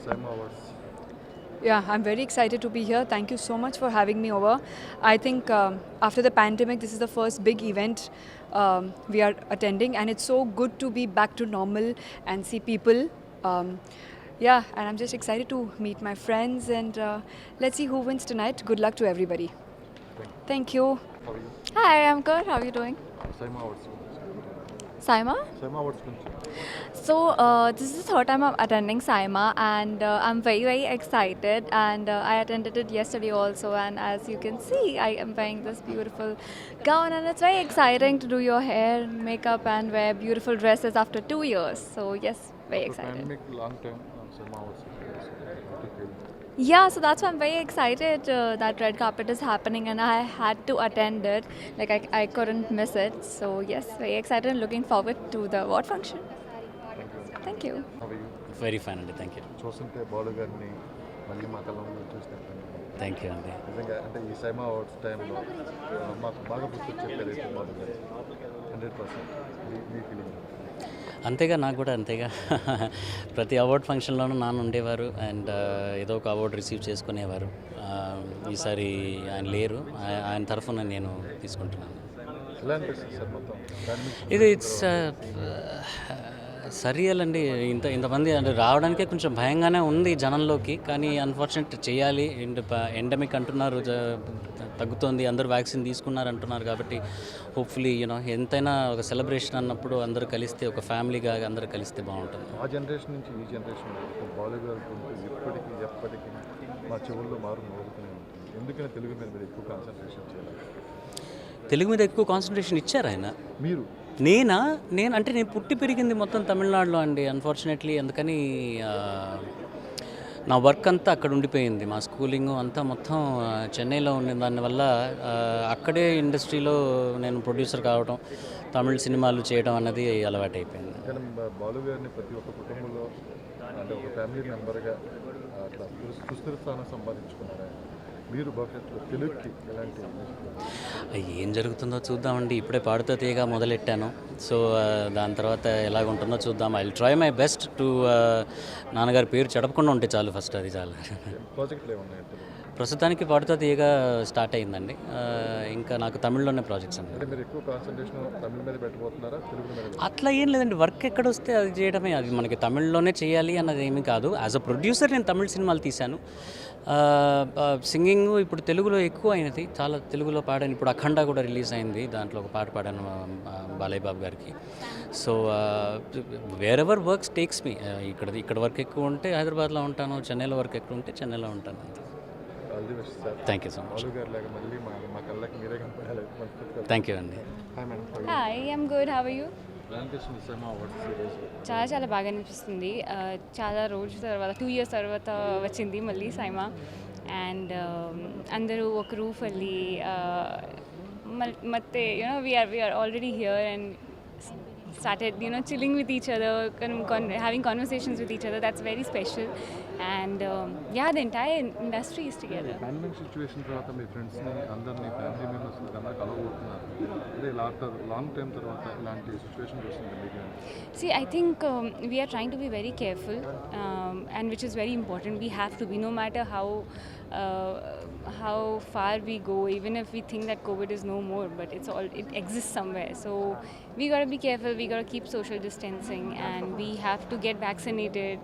Saimaa Awards. Yeah, I'm very excited to be here. Thank you so much for having me over. I think after the pandemic, this is the first big event we are attending, and it's so good to be back to normal and see people. Yeah, and I'm just excited to meet my friends, and let's see who wins tonight. Good luck to everybody. Thank you. How are you? Hi, I'm good. How are you doing? Saimaa Awards. Saima? Saimaa Awards గురించి. So, this is the third time I'm attending Saima, and I'm very, very excited. And I attended it yesterday also. And as you can see, I am wearing this beautiful gown, and it's very exciting to do your hair, makeup, and wear beautiful dresses after 2 years. So, yes, very After excited. pandemic, long time Saimaa Awards. Yeah, so that's why I'm very excited that red carpet is happening, and I had to attend it. Like, I couldn't miss it. So, yes, very excited and looking forward to the award function. Thank you. How are you? Very fine అండి. Thank you. చూస్తుంటే బాలు గారిని మళ్ళీ మా కళ్ళలో చూసినట్టు thank you అండి. నిజంగా అంటే ఈ సైమా అవార్డ్స్ టైంలో మాకు బాగా గుర్తొచ్చే పేరు అయితే బాలు గారు 100% మీ ఫీలింగ్. అంతేగా, నాకు కూడా అంతేగా. ప్రతి అవార్డ్ ఫంక్షన్లోనూ నాన్న ఉండేవారు అండ్ ఏదో ఒక అవార్డు రిసీవ్ చేసుకునేవారు. ఈసారి ఆయన లేరు, ఆయన తరఫున నేను తీసుకుంటున్నాను. ఎలా అనిపిస్తుంది సార్ మొత్తం ఇది ఇట్స్ సరియల్ అండి. ఇంతమంది అంటే రావడానికే కొంచెం భయంగానే ఉంది జనంలోకి, కానీ అన్ఫార్చునేట్ చేయాలి. ఎండమిక్ అంటున్నారు, తగ్గుతోంది, అందరూ వ్యాక్సిన్ తీసుకున్నారు అంటున్నారు. కాబట్టి హోప్ఫుల్లీ ఎంతైనా ఒక సెలబ్రేషన్ అన్నప్పుడు అందరూ కలిస్తే, ఒక ఫ్యామిలీగా అందరూ కలిస్తే బాగుంటుంది. ఆ జనరేషన్ నుంచి ఈ జనరేషన్ బాలు గారు ఎప్పటికీ మా చెవుల్లో మారు మోగుతూనే ఉంటుంది. ఎందుకని తెలుగు మీద మీరు ఎక్కువ కాన్సన్ట్రేషన్ చేయాలి? తెలుగు మీద ఎక్కువ కాన్సన్ట్రేషన్ ఇచ్చారు ఆయన. మీరు నేను పుట్టి పెరిగింది మొత్తం తమిళనాడులో అండి. అన్ఫార్చునేట్లీ అందుకని నా వర్క్ అంతా అక్కడ ఉండిపోయింది. మా స్కూలింగ్ అంతా మొత్తం చెన్నైలో ఉండే దానివల్ల అక్కడే ఇండస్ట్రీలో నేను ప్రొడ్యూసర్ కావడం, తమిళ సినిమాలు చేయడం అన్నది అలవాటైపోయింది. కానీ బాలు గారిని ప్రతి ఒక్క కుటుంబంలో అంటే ఒక ఫ్యామిలీ మెంబర్గా అట్లా సుస్థిర స్థానం సంపాదించుకున్నారు. మీరు భవిష్యత్తులో తెలుగుకి ఎలాంటి ఏం జరుగుతుందో చూద్దామండి. ఇప్పుడే పాడుతో తీయగా మొదలెట్టాను. సో దాని తర్వాత ఎలాగుంటుందో చూద్దాం. I will try my best to నాన్నగారి పేరు చెడపకుండా ఉంటే చాలు. ఫస్ట్ అది చాలు. ప్రాజెక్టులు ఏమన్నాయి? ప్రస్తుతానికి పాడుతో తీయగా స్టార్ట్ అయిందండి. ఇంకా నాకు తమిళ్లోనే ప్రాజెక్ట్స్ అంటే ఉన్నాయి. మీరు ఎక్కువ కాన్సన్ట్రేషన్ తమిళ మీద పెట్టబోతున్నారా, తెలుగు మీద? అట్లా ఏం లేదండి. వర్క్ ఎక్కడొస్తే అది చేయడమే. అది మనకి తమిళ్లోనే చేయాలి అన్నది ఏమీ కాదు. యాజ్ అ ప్రొడ్యూసర్ నేను తమిళ సినిమాలు తీశాను. సింగింగ్ ఇప్పుడు తెలుగులో ఎక్కువ అయినది. చాలా తెలుగులో పాడాను. ఇప్పుడు అఖండ కూడా రిలీజ్ అయింది, దాంట్లో ఒక పాట పాడాను బాలయ్య బాబు గారికి. So where ever works takes me. ఇక్కడ వర్క్ ఎక్కువ ఉంటే హైదరాబాద్లో ఉంటాను, చెన్నైలో వర్క్ ఎక్కువ ఉంటే చెన్నైలో ఉంటాను. All the best sir. Thank you so much. Balu garu లాగా మళ్ళీ మా కళ్ళకి మీరే కనపడాలి. థ్యాంక్ యూ అండి. Hi madam. Hi, I'm good. How are you? Plantation SIIMA awards ఈరోజు చాలా బాగా అనిపిస్తుంది. చాలా రోజుల తర్వాత 2 years తర్వాత వచ్చింది మళ్ళీ సైమా. అండ్ అందరూ ఒక రూఫ్ వెళ్ళి ಮತ್ತೆ we're already here and started chilling with each other, having conversations with each other. That's very special. And yeah, the entire industry is together. Pandemic situation తర్వాత మీ ఫ్రెండ్స్ని అందరినీ ఫ్యామిలీ మెంబర్స్ని అందరూ కలవబోతున్నారు. అంటే ఆఫ్టర్ లాంగ్ టైం తర్వాత ఇలాంటి సిచ్యువేషన్ వస్తుంది మీకు? See, I think we are trying to be very careful, and which is very important. We have to be, no matter how far we go, even if we think that COVID is no more, but it exists somewhere. So we got to be careful. We got to keep social distancing, and we have to get vaccinated.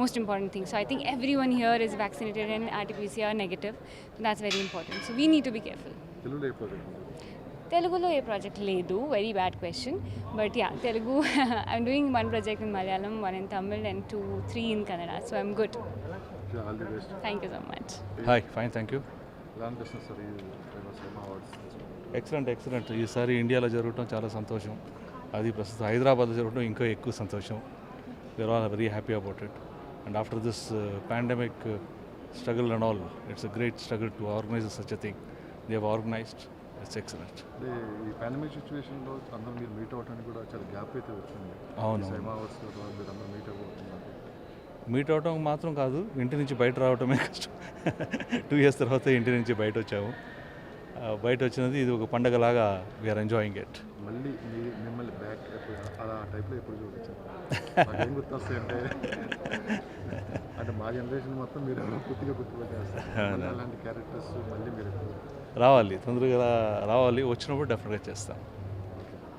Most important thing. So I think everyone here is vaccinated and RT-PCR negative. So that's very important. So we need to be careful. తెలుగులో ఏ project? Telugulo ఏ project లేదు. Very bad question. But yeah, Telugu I'm doing one project in Malayalam, one in Tamil, and 2-3 in Kannada. So I'm good. All the best. Thank you so much. Hi, fine, thank you. ఎలా అనిపిస్తుంది sir ఈ SIIMA awards? Excellent. ఈసారి ఇండియాలో జరగడం చాలా సంతోషం. అది ప్రస్తుతం హైదరాబాద్లో జరగడం ఇంకా ఎక్కువ సంతోషం. We're all very happy about it. And after this pandemic struggle and all, it's a great struggle to organise such a thing. They have organised. It's excellent. అంటే ఈ పాండమిక్ సిచ్యువేషన్లో అందరూ మీరు మీట్ అవ్వడానికి కూడా చాలా గ్యాప్ అయితే వచ్చింది. అవును. సైమా అవార్డ్స్ మీరు అందరూ మీట్ అవ్వబోతున్నారు. మీట్ అవడం మాత్రం కాదు, ఇంటి నుంచి బయట రావడమే కష్టం. 2 years తర్వాత ఇంటి నుంచి బయట వచ్చాము. బయట వచ్చినది ఇది ఒక పండగలాగా వీఆర్ ఎంజాయింగ్ ఇట్. మళ్ళీ మిమ్మల్ని బ్యాక్ అలా టైప్లో ఎప్పుడు చూపించారు? ఏం గుర్తొస్తాయి అంటే అంటే మా జనరేషన్ మొత్తం మీరు పూర్తిగా గుర్తుపెట్టేస్తారు మళ్ళీ అలాంటి క్యారెక్టర్స్ మళ్ళీ మీరు రావాలి, తొందరగా రావాలి, వచ్చినప్పుడు డెఫినెట్గా చేస్తాం.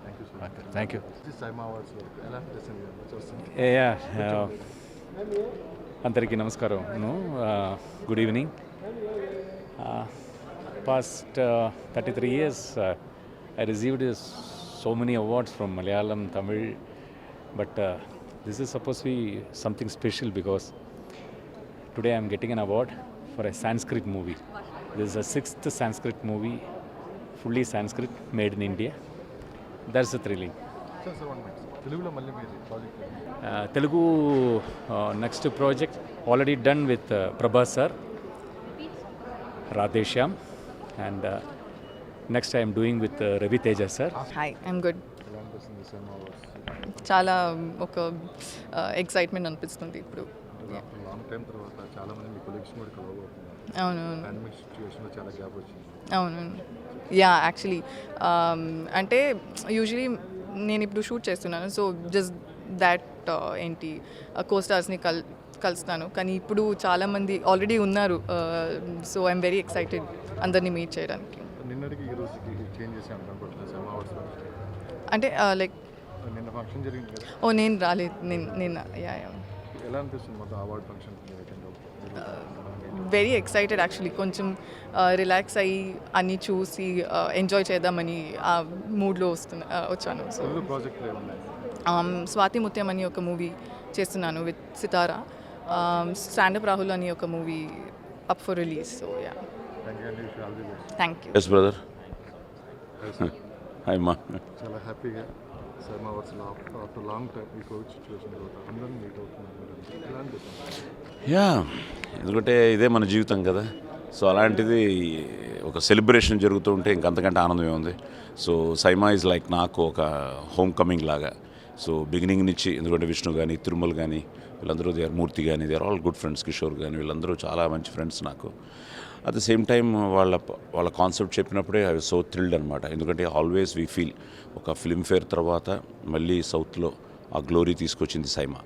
Thank you so much. Thank you. SIIMA awards ఎలా అనిపిస్తుంది చూస్తుంది? అందరికీ నమస్కారం. Good evening. Past 33 years, I received so many awards from Malayalam, Tamil, but this is supposed to be something special because today I am getting an award for a Sanskrit movie. This is the 6th Sanskrit movie, fully Sanskrit, made in India. That's the thrilling. Sir 1 minute. తెలుగులో మళ్ళీ మీరు project Telugu next project already done with Prabhas sir, Radheshyam, and next I am doing with Ravi Teja sir. Hi, I'm good. ఎలా అనిపిస్తుంది SIIMA awards? చాలా ఒక excitement అనిపిస్తుంది ఇప్పుడు. Long time తర్వాత చాలా మంది మీ కొలీగ్స్ కూడా కలవబోతున్నారు. అవును పాండమిక్ సిచ్యువేషన్లో చాలా గ్యాప్ వచ్చింది. అవును యా యాక్చువల్లీ అంటే యూజువలీ నేను ఇప్పుడు షూట్ చేస్తున్నాను, సో జస్ట్ దాట్ ఏంటి కోస్టార్స్ని కలుస్తాను, కానీ ఇప్పుడు చాలామంది ఆల్రెడీ ఉన్నారు. సో ఐఎమ్ వెరీ ఎక్సైటెడ్ అందరినీ మీట్ చేయడానికి. నిన్నటికి ఈ రోజుకి చేంజ్ చేసి అనుకుంటున్నాను సైమా అవార్డ్స్ అంటే లైక్ నిన్న ఫంక్షన్ జరిగింది కదా, నేను రాలేదు నిన్న. యా ఎలా అనిపిస్తుంది మొత్తం award function very excited actually. కొంచెం రిలాక్స్ అయ్యి అన్నీ చూసి ఎంజాయ్ చేద్దామని ఆ మూడ్లో వచ్చాను. సో తెలుగు ప్రాజెక్టులు ఏమున్నాయి? స్వాతి ముత్యం అని ఒక మూవీ చేస్తున్నాను విత్ సితారా. స్టాండప్ రాహుల్ అని ఒక movie up for release. So yeah, thank you అండి. Wish all the best. Thank you. Yes brother. Hi మా. చాలా హ్యాపీగా సైమా అవార్డ్స్లో ఆఫ్టర్ లాంగ్ టైం ఈ కోవిడ్ సిచ్యువేషన్ తర్వాత అందరినీ మీట్ అవుతున్నారు. ఎలా అనిపిస్తుంది? యా, ఎందుకంటే ఇదే మన జీవితం కదా. సో అలాంటిది ఒక సెలబ్రేషన్ జరుగుతూ ఉంటే ఇంకంతకంటే ఆనందమే ఉంది. సో సైమా ఈజ్ లైక్ నాకు ఒక హోమ్ కమింగ్ లాగా. సో బిగినింగ్ నుంచి, ఎందుకంటే విష్ణు కానీ, తిరుమల్ కానీ, వీళ్ళందరూ దే ఆర్, మూర్తి కానీ, they are all good friends. Kishore కానీ, వీళ్ళందరూ చాలా మంచి ఫ్రెండ్స్ నాకు. అట్ ద సేమ్ టైం వాళ్ళ కాన్సెప్ట్ చెప్పినప్పుడే ఐ వాజ్ సో థ్రిల్డ్ అనమాట. ఎందుకంటే ఆల్వేస్ వీ ఫీల్ ఒక ఫిల్మ్ఫేర్ తర్వాత మళ్ళీ సౌత్లో ఆ గ్లోరీ తీసుకొచ్చింది సైమా.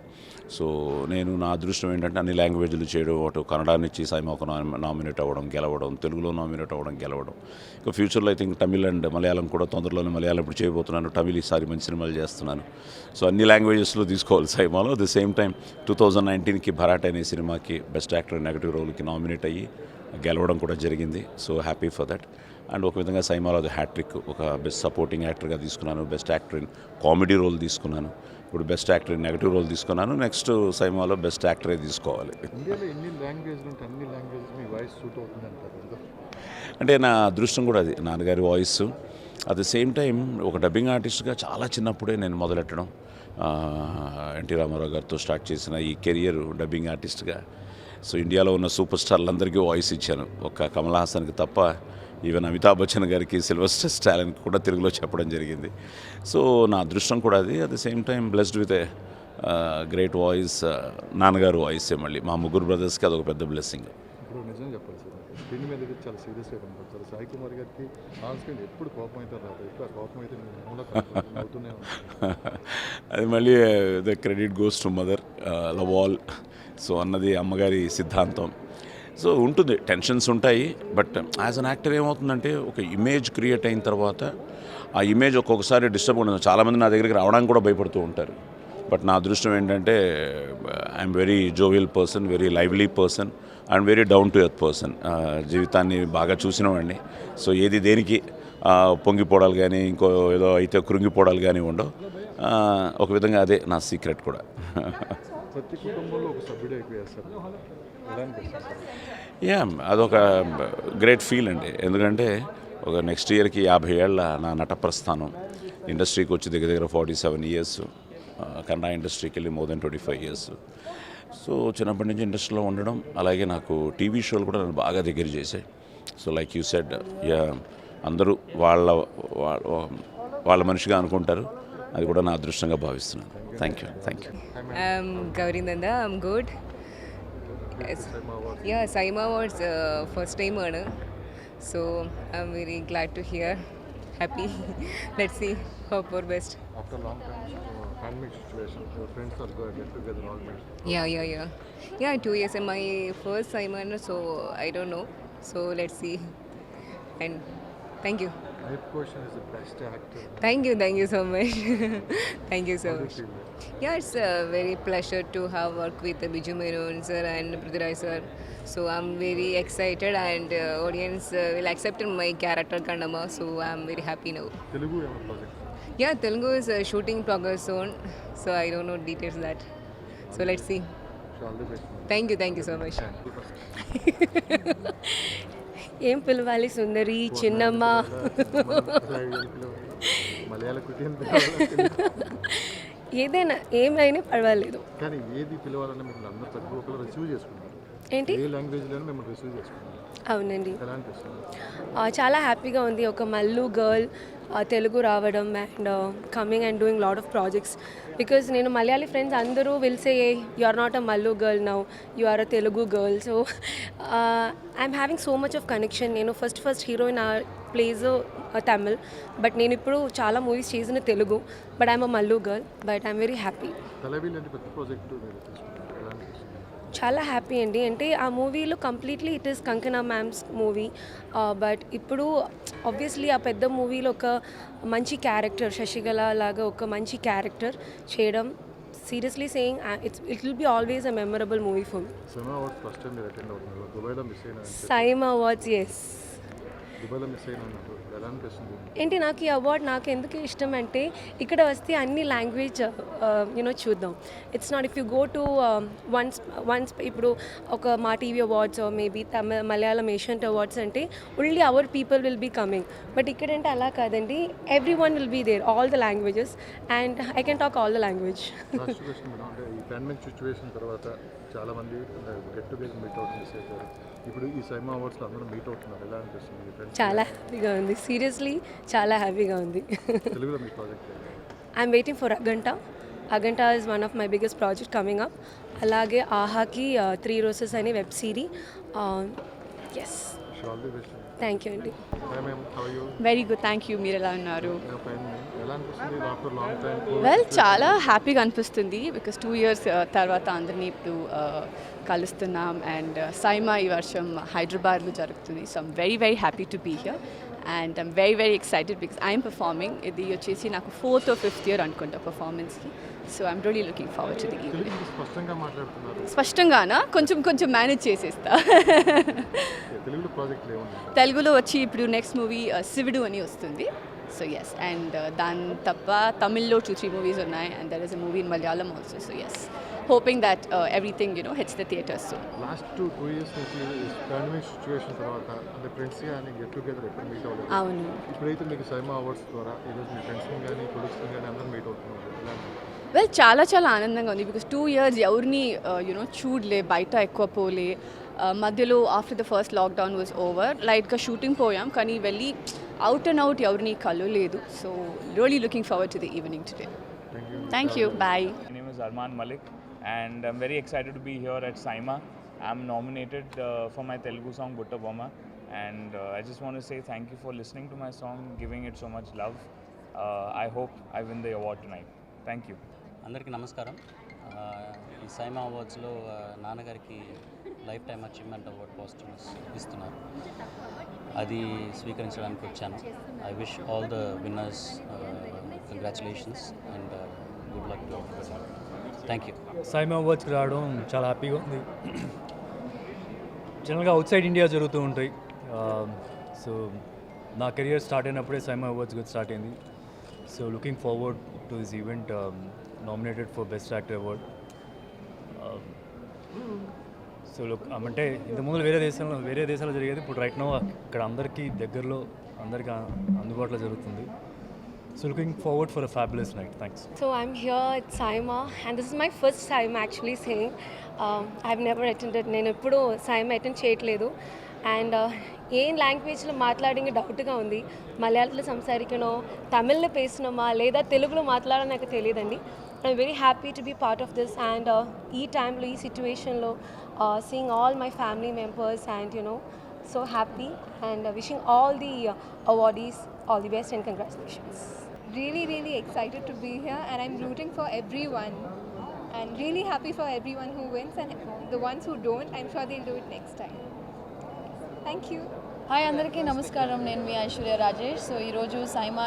సో నేను నా అదృష్టం ఏంటంటే అన్ని లాంగ్వేజ్లు చేయడం, అటు కన్నడ నుంచి సైమా ఒక నామినేట్ అవ్వడం, గెలవడం, తెలుగులో నామినేట్ అవ్వడం, గెలవడం. ఇంకా ఫ్యూచర్లో I think Tamil and Malayalam కూడా తొందరలోనే, మలయాళం ఇప్పుడు చేయబోతున్నాను, తమిళ్ ఈసారి మంచి సినిమాలు చేస్తున్నాను. సో అన్ని లాంగ్వేజెస్లో తీసుకోవాలి సైమాలో. అట్ ద సేమ్ టైం 2019కి భరాట్ అనే సినిమాకి బెస్ట్ యాక్టర్ నెగటివ్ రోల్కి నామినేట్ అయ్యి గెలవడం కూడా జరిగింది. So happy for that. And ఒక విధంగా సైమాలో అది హ్యాట్రిక్. ఒక బెస్ట్ సపోర్టింగ్ యాక్టర్గా తీసుకున్నాను, best actor in comedy role తీసుకున్నాను, ఇప్పుడు best actor in negative role తీసుకున్నాను. నెక్స్ట్ సైమాలో బెస్ట్ యాక్టరే తీసుకోవాలి. ఇండియాలో ఎన్ని లాంగ్వేజ్లు ఉంటే అన్ని లాంగ్వేజెస్ మీ వాయిస్ సూట్ అవుతుంది అంటారు. అంటే నా అదృష్టం కూడా అది, నాన్నగారి voice. At the same time ఒక డబ్బింగ్ ఆర్టిస్ట్గా చాలా చిన్నప్పుడే నేను మొదలెట్టడం, ఎన్టీ రామారావు గారితో స్టార్ట్ చేసిన ఈ కెరియర్ డబ్బింగ్ ఆర్టిస్ట్గా. సో ఇండియాలో ఉన్న సూపర్ స్టార్లందరికీ వాయిస్ ఇచ్చాను, ఒక కమల్ హాసన్కి తప్ప. ఈవెన్ అమితాబ్ బచ్చన్ గారికి, సిల్వస్టర్ స్టాలిన్కి కూడా తెలుగులో చెప్పడం జరిగింది. సో నా అదృష్టం కూడా అది. At the same time blessed with a great voice. నాన్నగారు వాయిసే మళ్ళీ మా ముగ్గురు బ్రదర్స్కి అదొక పెద్ద బ్లెస్సింగ్. ఇప్పుడు నిజం చెప్పాలి సార్, స్క్రీన్ మీద అయితే చాలా సీరియస్గా కనపడతారు. సాయి కుమార్ గారికి ఆన్ స్క్రీన్ ఎప్పుడు కోపం అయితే రాదు, ఎక్కువ కోపం అయితే అవుతూనే ఉంటుంది. అది మళ్ళీ the credit goes to mother, love all. So అన్నది అమ్మగారి సిద్ధాంతం. సో ఉంటుంది, టెన్షన్స్ ఉంటాయి. బట్ యాజ్ అన్ యాక్టర్ ఏమవుతుందంటే ఒక ఇమేజ్ క్రియేట్ అయిన తర్వాత ఆ ఇమేజ్ ఒక్కొక్కసారి డిస్టర్బ్ ఉండదు. చాలామంది నా దగ్గరికి రావడానికి కూడా భయపడుతూ ఉంటారు. బట్ నా అదృష్టం ఏంటంటే I'm very jovial person, very lively person and very down to earth person. జీవితాన్ని బాగా చూసిన వాడిని. సో ఏది దేనికి పొంగిపోవడాలు కానీ, ఇంకో ఏదో అయితే కృంగిపోవడాలు కానీ ఉండవు. ఒక విధంగా అదే నా సీక్రెట్ కూడా. ప్రతి కుటుంబంలో ఒక సభ్యుడు అయిపోయారు సార్, ఎలా అనిపిస్తుంది? యా, అదొక గ్రేట్ ఫీల్ అండి. ఎందుకంటే ఒక నెక్స్ట్ ఇయర్కి 50 ఏళ్ళ నా నట ప్రస్థానం. ఇండస్ట్రీకి వచ్చి దగ్గర దగ్గర 47 ఇయర్స్, కన్నడ ఇండస్ట్రీకి వెళ్ళి మోర్ దెన్ 25 ఇయర్స్. సో చిన్నప్పటి నుంచి ఇండస్ట్రీలో ఉండడం, అలాగే నాకు టీవీ షోలు కూడా నన్ను బాగా దగ్గర చేశాయి. So like you said, yeah, అందరూ వాళ్ళ మనిషిగా అనుకుంటారు. అది కూడా నా అదృష్టంగా భావిస్తున్నాను. Thank you. I'm Gauri Nanda. I'm good. Yeah, Saima Awards first time earner. So I'm very glad to hear. Happy. Let's see. Hope for best. After long time pandemic situation, your friends are going to get together almost. Yeah, 2 years and my first Simon, so I don't know. So let's see. And thank you. Hype Quotient is the best actor. Thank you so much. Thank you so How do you much. feel that? Yeah, it's a very pleasure to have worked with Biju Menon sir and Prithviraj sir. So I'm very excited and audience will accept my character Kandama. So I'm very happy now. Telugu ఏమైనా project? Yeah, Telugu is shooting progress soon. So I don't know details of that. So let's see. So all the best. Thank you so much. ఏం పిలవాలి సుందరి చిన్నమ్మ మలయాళ కుటీన్ ఏదైనా ఏమైనా పర్వాలేదు. కానీ ఏది పిలవాలన్నా మిమ్మల్ని అందరూ ప్రతి ఒక్కరు రిసీవ్ చేసుకుంటారు. ఏంటి? ఏ లాంగ్వేజ్లోనే మిమ్మల్ని రిసీవ్ చేసుకుంటారు. అవునండి, ఎలా అనిపిస్తుంది? చాలా హ్యాపీగా ఉంది. ఒక మల్లు గర్ల్ తెలుగు రావడం and coming and doing lot of projects because నేను మలయాళీ ఫ్రెండ్స్ అందరూ will say you are not a Mallu girl now, you are a Telugu girl. So I'm having so much of connection. నేను first heroine place Tamil, but నేను ఇప్పుడు చాలా movies చేసిన Telugu, but I'm a Mallu girl, but I'm very happy. Thalaivi లాంటి పెద్ద project మీరు తీసుకుంటారు, ఎలా అనిపిస్తుంది? చాలా హ్యాపీ అండి. అంటే ఆ మూవీలో completely it is Kangana ma'am's movie, but ఇప్పుడు ఆబ్వియస్లీ ఆ పెద్ద మూవీలో ఒక మంచి క్యారెక్టర్ శశికళ లాగా ఒక మంచి క్యారెక్టర్ చేయడం, seriously saying it will be always a memorable movie for me. Cinema awards first time మీరు అటెండ్ అవుతున్నారు. దుబాయ్లో మిస్ అయినా సైమా అవార్డ్స్, ఎస్, దుబాయ్లో మిస్ అయినా అన్నారు, ఎలా అనిపిస్తుంది? ఏంటి నాకు ఈ అవార్డ్ నాకు ఎందుకు ఇష్టం అంటే ఇక్కడ వస్తే అన్ని లాంగ్వేజ్ చూద్దాం. It's not if you go to ones ఇప్పుడు ఒక Maa TV awards maybe Malayalam Asian awards అంటే only our people will be coming, but ఇక్కడంటే అలా కాదండి, every one will be there, all the languages, and I can talk all the language. Last question madam, అంటే ఈ pandemic situation తర్వాత చాలామంది get together meet out miss అయిపోయారు. ఇప్పుడు ఈ సైమా అవార్డ్స్లో అందరూ మీట్ అవుతున్నారు, ఎలా అనిపిస్తుంది? ఫ్రెండ్స్ చాలా హ్యాపీగా ఉంది, సీరియస్లీ చాలా హ్యాపీగా ఉంది. తెలుగులో మీ ప్రాజెక్ట్ ఐఎమ్ వెయిటింగ్ ఫర్ అగంట is one of my biggest project coming up. అలాగే ఆహాకి 3 రోజెస్ అనే web series. Yes, all the best. Thank you అండి. Hi ma'am, how you? Very good, thank you. మీరు ఎలా ఉన్నారు? ఎలా అనిపిస్తుంది ఆఫ్టర్ లాంగ్ టైం? వెల్, చాలా హ్యాపీగా అనిపిస్తుంది బికాస్ 2 years తర్వాత అందరినీ ఇప్పుడు కలుస్తున్నాం. అండ్ సైమా ఈ వర్షం హైదరాబాద్లో జరుగుతుంది. So I'm very happy to be here and I'm very excited because I'm performing. ఇది వచ్చేసి నాకు 4th or 5th year అనుకుంటా పర్ఫార్మెన్స్కి. So I'm really looking forward to the evening. Telugu స్పష్టంగా మాట్లాడుతున్నారు. స్పష్టంగానా? కొంచెం మేనేజ్ చేసేస్తా. తెలుగులో ప్రాజెక్టులు ఏమున్నాయి? తెలుగులో వచ్చి ఇప్పుడు నెక్స్ట్ మూవీ శివుడు అని వస్తుంది. సో ఎస్, అండ్ దాని తప్ప తమిళ్లో 2-3 movies ఉన్నాయి, and there is a movie in Malayalam also. So yes, hoping that everything hits the theatres soon. Last 2 years నుంచి పాండమిక్ సిచ్యువేషన్ తర్వాత అంటే ఫ్రెండ్స్ కానీ గెట్ టుగెదర్ ఎప్పుడు మీట్ అవ్వలేదు. అవును, ఇప్పుడైతే మీకు సైమా అవార్డ్స్ ద్వారా ఈరోజు మీ ఫ్రెండ్స్ని కానీ కొలీగ్స్ని కానీ అందరూ మీట్ అవుతున్నారు, ఎలా అనిపిస్తుంది? వెల్, చాలా ఆనందంగా ఉంది బికాస్ 2 years ఎవరిని చూడలే, బయట ఎక్కువ పోలే. మధ్యలో after the first lockdown was over, లైట్గా షూటింగ్ పోయాం, కానీ వెళ్ళి అవుట్ అండ్ అవుట్ ఎవరిని కలవలేదు. So really looking forward to the evening today. Thank you, bye. My name is Arman Malik and I'm very excited to be here at Saima. I'm nominated for my Telugu song Butta Bomma, and I just want to say thank you for listening to my song, giving it so much love. I hope I win the award tonight. Thank you. అందరికీ నమస్కారం. ఈ సైమా అవార్డ్స్లో నాన్నగారికి life time achievement award positives ఇస్తున్నారు, అది స్వీకరించడానికి వచ్చాను. I wish all the winners congratulations and good luck to all. Thank you. SIIMA అవార్డ్స్కి రావడం చాలా హ్యాపీగా ఉంది. జనరల్గా అవుట్ సైడ్ ఇండియా జరుగుతూ ఉంటాయి. సో నా కెరియర్ స్టార్ట్ అయినప్పుడే సైమా అవార్డ్స్ కూడా స్టార్ట్ అయింది. So looking forward to this event, nominated for best actor award. So అంటే ఇంతకుముందు వేరే దేశాల్లో జరిగేది, ఇప్పుడు రైట్ నో ఇక్కడ అందరికీ దగ్గరలో అందరికీ అందుబాటులో జరుగుతుంది. So looking forward for a fabulous night. Thanks. So I'm here at Saima and this is my first time actually saying I've never attended. నేను ఎప్పుడు Saima అటెండ్ చేయట్లేదు అండ్ ఏం లాంగ్వేజ్లో మాట్లాడింగ్ డౌట్గా ఉంది. మలయాళంలో సంసారికనో తమిళ్లో పేసినమా లేదా తెలుగులో మాట్లాడడం నాకు తెలియదండి. I'm very happy to be part of this and ఈ టైంలో ఈ సిచ్యువేషన్లో seeing all my family members and so happy and wishing all the awardees all the best and congratulations. really excited to be here, and I'm rooting for everyone and really happy for everyone who wins, and the ones who don't, I'm sure they'll do it next time. Thank you. Hi అందరికీ నమస్కారం, నేను మీ Aishwarya Rajesh. So ఈరోజు SIIMA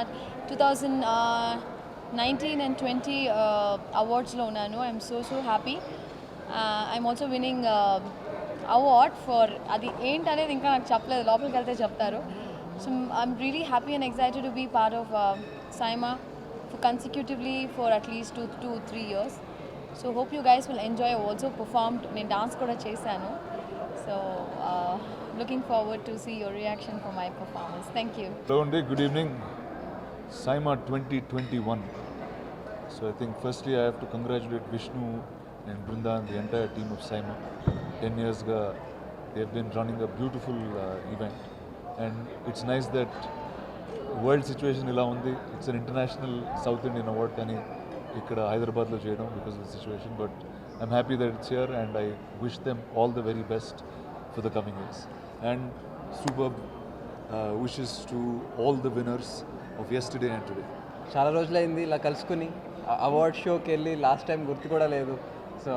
2019 and 20 అవార్డ్స్లో ఉన్నాను. I'm so happy. I'm also winning award for అది ఏంటనేది ఇంకా నాకు చెప్పలేదు, లోపలికి వెళ్తే చెప్తారు. So I'm really happy and excited to be part of SIIMA for consecutively for at least 2-3 years. So hope you guys will enjoy. I also performed, నేను dance కూడా చేశాను. So looking forward to see your reaction for my performance. Thank you. Hello and good evening. SIMA 2021. So I think firstly I have to congratulate Vishnu and Brinda and the entire team of SIMA. 10 years ago they have been running a beautiful event, and it's nice that world situation ila undi. It's an international South Indian award kani ikkada Hyderabad lo cheyadam because of the situation, but I'm happy that it's here and I wish them all the very best for the coming years. And superb wishes to all the winners of yesterday and today. చాలా రోజులైంది ఇలా కలుసుకుని, award షోకి వెళ్ళి last time గుర్తు కూడా లేదు. So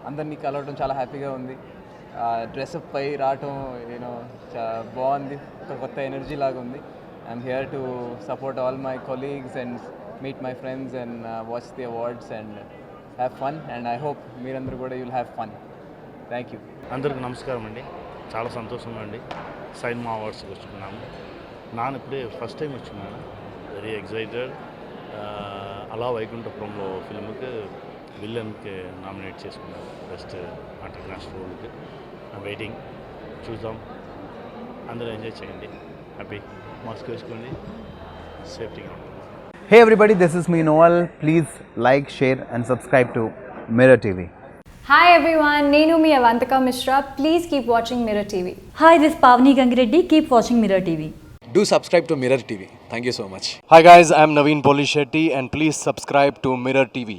అందరినీ కలవడం చాలా హ్యాపీగా ఉంది. డ్రెస్అప్ పై రావటం యూనో బాగుంది, ఒక కొత్త ఎనర్జీ లాగా ఉంది. I'm here to support all my colleagues and meet my friends and watch the awards and have fun, and I hope మీరందరూ కూడా you'll have fun. Thank you. అందరికీ నమస్కారం అండి. చాలా సంతోషంగా అండి సైమా అవార్డ్స్కి వచ్చుకున్నాము. నాన్న ఇప్పుడే ఫస్ట్ టైం వచ్చుకున్నాను. Very excited. అలా వైకుంఠపురంలో ఫిల్మ్కి విలన్కి నామినేట్ చేసుకున్నాను బెస్ట్ ఇంటర్నేషనల్ రోల్కి. వెయిటింగ్, చూద్దాం. అందరూ ఎంజాయ్ చేయండి, హ్యాపీ, మాస్క్ వేసుకోండి, సేఫ్టీగా ఉంటుంది. Hey everybody, this is me Noel. Please like, share and subscribe to Mirror TV. Hi everyone, Nenu mi Avantika Mishra. Please keep watching Mirror TV. Hi, this is Pavni Gangireddy. Keep watching Mirror TV. Do subscribe to Mirror TV. Thank you so much. Hi guys, I'm Naveen Polishetty and please subscribe to Mirror TV.